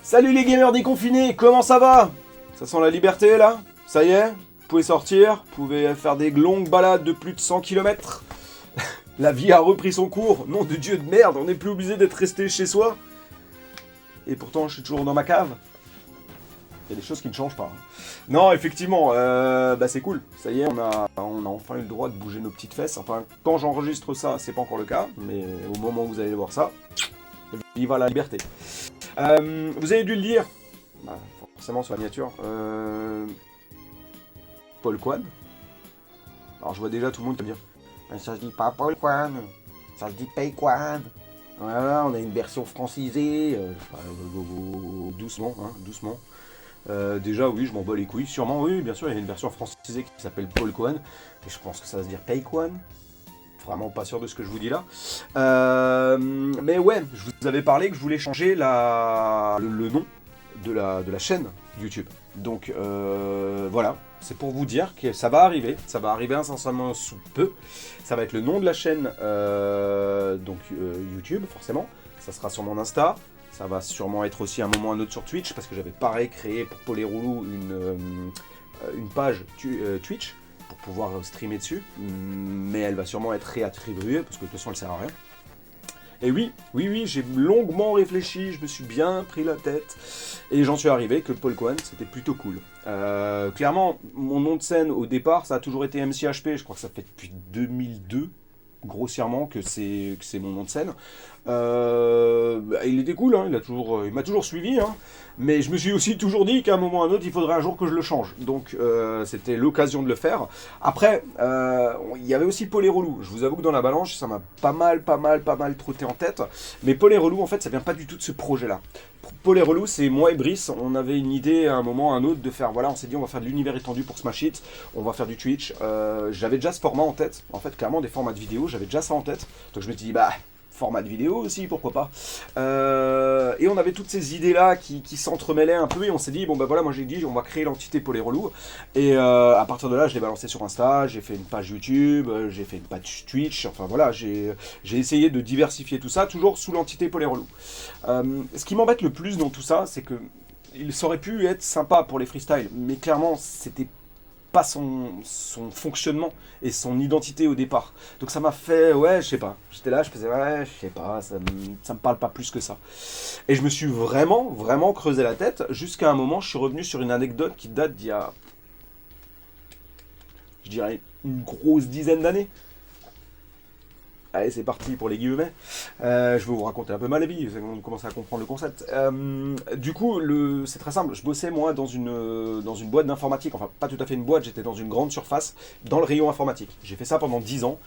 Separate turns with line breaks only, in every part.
Salut les gamers déconfinés, comment ça va? Ça sent la liberté là? Ça y est? Vous pouvez sortir, vous pouvez faire des longues balades de plus de 100 km. La vie a repris son cours, nom de Dieu de merde, on n'est plus obligé d'être resté chez soi. Et pourtant je suis toujours dans ma cave. Il y a des choses qui ne changent pas. Non, effectivement, c'est cool. Ça y est, on a enfin eu le droit de bouger nos petites fesses. Enfin, quand j'enregistre ça, c'est pas encore le cas, mais au moment où vous allez voir ça, viva la liberté. Vous avez dû le lire, forcément sur la miniature, Paul Kwan. Alors je vois déjà tout le monde qui va dire ça se dit pas Paul Kwan, ça se dit Pei Kwan. Voilà, on a une version francisée, doucement, hein, doucement. Déjà oui, je m'en bats les couilles, sûrement oui, bien sûr, il y a une version francisée qui s'appelle Paul Kwan, et je pense que ça va se dire Pei Kwan. Vraiment pas sûr de ce que je vous dis là. Mais ouais, je vous avais parlé que je voulais changer le nom de la chaîne YouTube. Donc voilà, c'est pour vous dire que ça va arriver incessamment sous peu. Ça va être le nom de la chaîne YouTube, forcément. Ça sera sur mon Insta. Ça va sûrement être aussi à un moment ou un autre sur Twitch, parce que j'avais pareil créé pour Paul et Roulou une page Twitch, pour pouvoir streamer dessus, mais elle va sûrement être réattribuée, parce que de toute façon elle sert à rien. Et oui, j'ai longuement réfléchi, je me suis bien pris la tête, et j'en suis arrivé que Paul Kwan, c'était plutôt cool. Clairement, mon nom de scène au départ, ça a toujours été MCHP, je crois que ça fait depuis 2002, grossièrement, que c'est mon nom de scène. Il était cool, hein, il m'a toujours suivi, hein, mais je me suis aussi toujours dit qu'à un moment ou à un autre, il faudrait un jour que je le change. Donc c'était l'occasion de le faire. Après, il y avait aussi Paul et Relou. Je vous avoue que dans la balance, ça m'a pas mal trotté en tête. Mais Paul et Relou, en fait, ça vient pas du tout de ce projet-là. Paul et Relou, c'est moi et Brice, on avait une idée à un moment ou à un autre de faire, voilà, on s'est dit on va faire de l'univers étendu pour Smash Hit, on va faire du Twitch. J'avais déjà ce format en tête, en fait, clairement des formats de vidéo, j'avais déjà ça en tête. Donc je me suis dit, format de vidéo aussi, pourquoi pas. Et on avait toutes ces idées-là qui s'entremêlaient un peu, et on s'est dit, voilà, moi j'ai dit, on va créer l'entité Paul et Relou. Et à partir de là, je l'ai balancé sur Insta, j'ai fait une page YouTube, j'ai fait une page Twitch, enfin voilà, j'ai essayé de diversifier tout ça, toujours sous l'entité Paul et Relou. Ce qui m'embête le plus dans tout ça, c'est que il aurait pu être sympa pour les freestyles, mais clairement, c'était pas son fonctionnement et son identité au départ. Donc ça m'a fait, ouais, je sais pas. J'étais là, je faisais, ouais, je sais pas, ça me parle pas plus que ça. Et je me suis vraiment creusé la tête, jusqu'à un moment, je suis revenu sur une anecdote qui date d'il y a, je dirais, une grosse dizaine d'années. Allez, c'est parti pour les guillemets. Je vais vous raconter un peu ma vie, vous commencez à comprendre le concept. Du coup, c'est très simple. Je bossais, moi, dans une boîte d'informatique. Enfin, pas tout à fait une boîte, j'étais dans une grande surface, dans le rayon informatique. J'ai fait ça pendant 10 ans.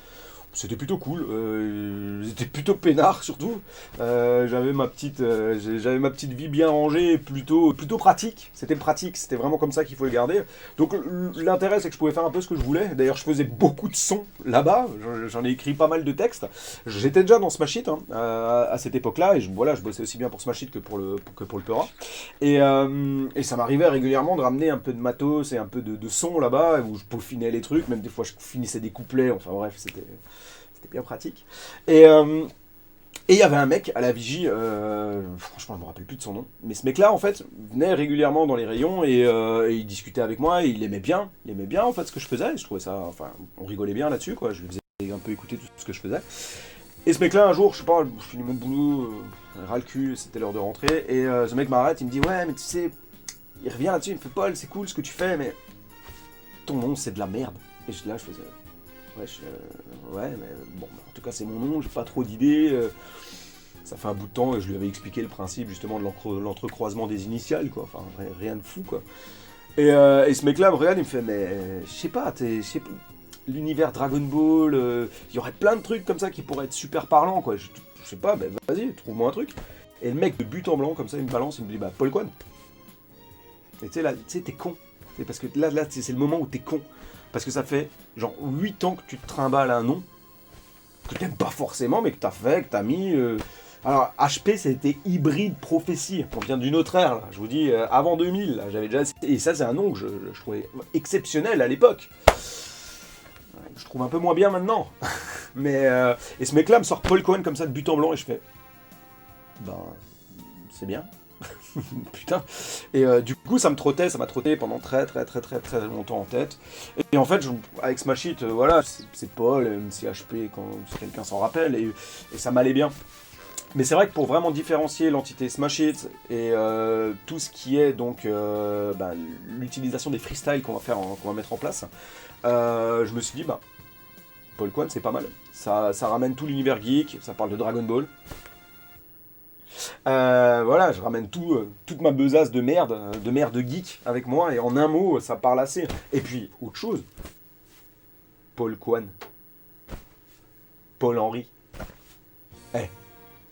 C'était plutôt cool, j'étais plutôt peinard surtout. J'avais ma petite vie bien rangée, plutôt pratique. C'était pratique, c'était vraiment comme ça qu'il faut le garder. Donc l'intérêt, c'est que je pouvais faire un peu ce que je voulais. D'ailleurs, je faisais beaucoup de sons là-bas. J'en ai écrit pas mal de textes. J'étais déjà dans Smash Hit, hein, à cette époque-là, et je bossais aussi bien pour Smash Hit que pour le Peura. Et ça m'arrivait régulièrement de ramener un peu de matos et un peu de son là-bas, où je peaufinais les trucs. Même des fois, je finissais des couplets. Enfin bref, c'était bien pratique. Et il y avait un mec à la vigie, franchement je me rappelle plus de son nom, mais ce mec là en fait venait régulièrement dans les rayons et il discutait avec moi, et il aimait bien en fait ce que je faisais, et je trouvais ça, enfin on rigolait bien là-dessus quoi, je lui faisais un peu écouter tout ce que je faisais. Et ce mec là un jour, je sais pas, je finis mon boulot, ras le cul, c'était l'heure de rentrer, et ce mec m'arrête, il me dit ouais mais tu sais, il revient là-dessus, il me fait Paul c'est cool ce que tu fais mais ton nom c'est de la merde. Et là je faisais ouais, mais bon, en tout cas c'est mon nom, j'ai pas trop d'idées. Ça fait un bout de temps et je lui avais expliqué le principe justement de l'entrecroisement des initiales, quoi. Enfin, rien de fou, quoi. Et ce mec-là me regarde, il me fait, mais je sais pas, l'univers Dragon Ball, il y aurait plein de trucs comme ça qui pourraient être super parlants, quoi. Je sais pas, vas-y, trouve-moi un truc. Et le mec de but en blanc, comme ça, il me balance, il me dit, Paul Kwan. Et tu sais, là, t'es con. Parce que là c'est le moment où t'es con. Parce que ça fait genre 8 ans que tu te trimbales un nom que t'aimes pas forcément, mais que t'as fait, que t'as mis. Alors, HP, c'était hybride prophétie. On vient d'une autre ère, là. Je vous dis, avant 2000, là, j'avais déjà. Et ça, c'est un nom que je trouvais exceptionnel à l'époque. Je trouve un peu moins bien maintenant. Mais. Et ce mec-là me sort Paul Kwan comme ça de but en blanc, et je fais. C'est bien. Putain. Et du coup, ça m'a trotté pendant très longtemps en tête. Et en fait, avec Smash Hit, voilà, c'est Paul, MCHP, quand si quelqu'un s'en rappelle, et ça m'allait bien. Mais c'est vrai que pour vraiment différencier l'entité Smash Hit et tout ce qui est donc l'utilisation des freestyles qu'on va mettre en place, je me suis dit, Paul Kwan, c'est pas mal. Ça ramène tout l'univers geek, ça parle de Dragon Ball. Voilà, je ramène toute ma besace de merde geek avec moi, et en un mot, ça parle assez. Et puis, autre chose, Paul Kwan, Paul-Henri.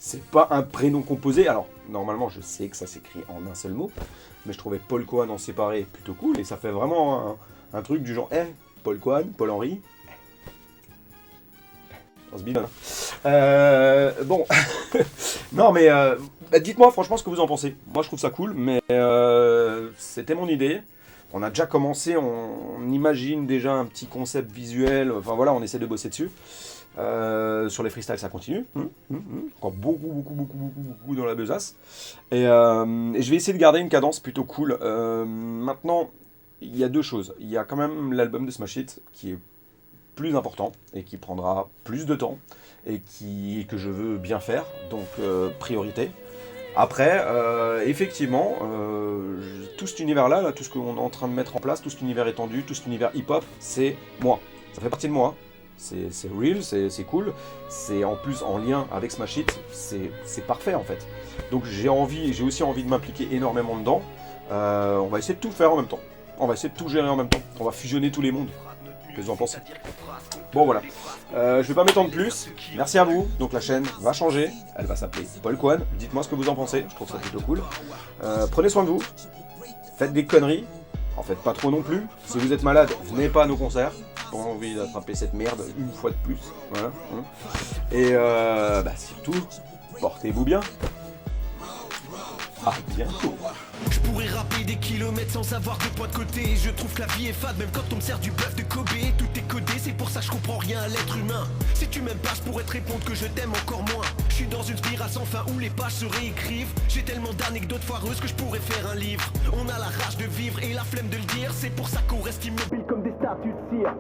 C'est pas un prénom composé. Alors, normalement, je sais que ça s'écrit en un seul mot, mais je trouvais Paul Kwan en séparé plutôt cool, et ça fait vraiment un truc du genre, Paul Kwan, Paul-Henri. On se bidonne. Bon. Non, mais dites-moi franchement ce que vous en pensez. Moi, je trouve ça cool, mais c'était mon idée. On a déjà commencé, on imagine déjà un petit concept visuel. Enfin voilà, on essaie de bosser dessus. Sur les freestyles, ça continue. Encore beaucoup dans la besace. Et je vais essayer de garder une cadence plutôt cool. Maintenant, il y a deux choses. Il y a quand même l'album de Smash Hit qui est plus important et qui prendra plus de temps et que je veux bien faire. Donc, priorité. Après, effectivement, tout cet univers-là, tout ce qu'on est en train de mettre en place, tout cet univers étendu, tout cet univers hip-hop, c'est moi. Ça fait partie de moi. C'est real, c'est cool, c'est en plus en lien avec Smash Hit, c'est parfait en fait. Donc j'ai aussi envie de m'impliquer énormément dedans. On va essayer de tout faire en même temps. On va essayer de tout gérer en même temps. On va fusionner tous les mondes. Qu'est-ce que vous en pensez? Bon voilà. Je vais pas m'étendre plus. Merci à vous. Donc la chaîne va changer. Elle va s'appeler Paul Kwan. Dites-moi ce que vous en pensez. Je trouve ça plutôt cool. Prenez soin de vous. Faites des conneries. En faites pas trop non plus. Si vous êtes malade, venez pas à nos concerts. Pas envie d'attraper cette merde une fois de plus. Voilà. Et surtout, portez-vous bien. À bientôt.
Je pourrais rapper des kilomètres sans avoir de points de côté. Je trouve que la vie est fade même quand on me sert du bluff de Kobe. Tout est codé, c'est pour ça que je comprends rien à l'être humain. Si tu m'aimes pas, je pourrais te répondre que je t'aime encore moins. Je suis dans une spirale sans fin où les pages se réécrivent. J'ai tellement d'anecdotes foireuses que je pourrais faire un livre. On a la rage de vivre et la flemme de le dire. C'est pour ça qu'on reste immobile comme des statues de cire.